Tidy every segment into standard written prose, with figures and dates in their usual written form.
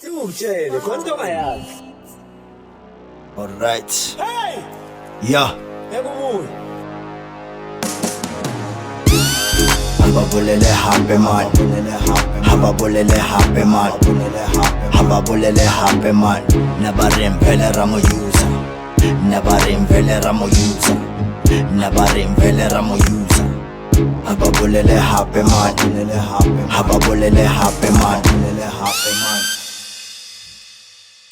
Utshele khona ongayazi. Alright. Hey! Yeah. Ekubuya. Hababulele happy man. Hababulele happy man. Hababulele happy man. Nabarempele ramo user. Nabarempele ramo user. Nabarempele ramo user. Hababulele happy man. Hababulele happy man.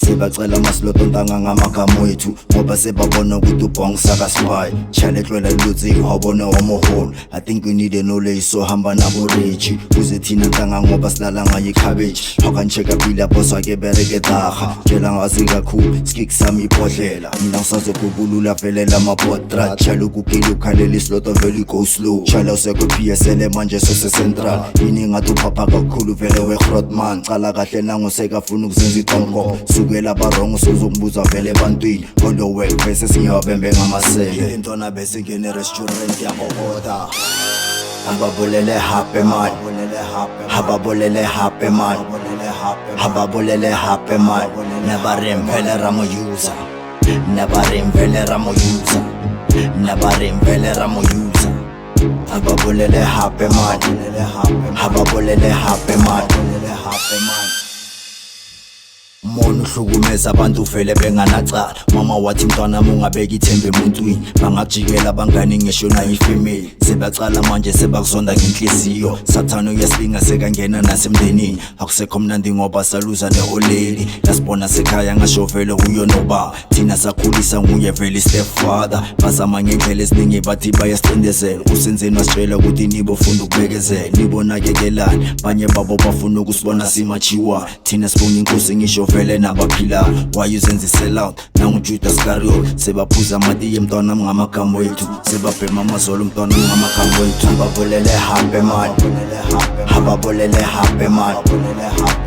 Sebacela amasloto ntanga ngamagama wethu ngoba sebabona ukuthi ubhong saka spy chale hlwela lutsi ihobona wamoholo. I think we need a knowledge so hamba nabo rich kuze thina ntanga ngoba silala ngaye cabbage phaka ncheka bila boss wake bereke daga tshela ngazi kakhulu skik sami ibhodlela mina ngisazokubulula velela amaportrait chale ukugila ukhalela isloto vele go slow chale usekho PSL manje sose central yini ngathi uphapha kakhulu vele we Grootman cala kahle nangoseka funa ukuzenza idongo sukela barongo sozokubuza vele ebantwini kodwa work bese singiyabembe ngamasele intona bese ngene restaurant yabokoda hababulele happy man hababulele happy man hababulele happy man nabarempele ramo user nabarempele ramo user nabarempele ramo user hababulele happy man hababulele happy man Mona uhlukumeza abantu vele benganacala mama wathi mntwana ungabeka ithembe emuntwini bangajikela abangani ngisho na ifamily sebacala manje sebakuzonda ngenhliziyo sathana uyasilinga sekangena nasemndenini akusekho mnandi ngoba saluza neoleli lasibona sekhaya ngasho vele uyo noba thina sakhulisa nguye vele stepfather bazama ngendlela eziningi bathi bayasicindezela usenzeni wasitshela ukuthi nibo funda ukubekezela nibonakekelani banye babo bafuna ukusibona simachiwa thina sibonga inkosi ngisho vele nabaphila wayezenza sellout nanguJudas Iscariot sebaphuza amatiye mntwana ngamagama wethu sebabhema amazolo mntwana ngamagama wethu hababulele happy man hababulele happy man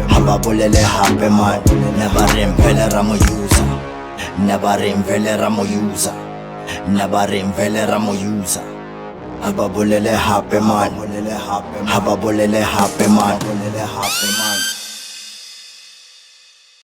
hababulele happy man nabarempele ramo user nabarempele ramo user nabarempele ramo user hababulele happy man hababulele happy man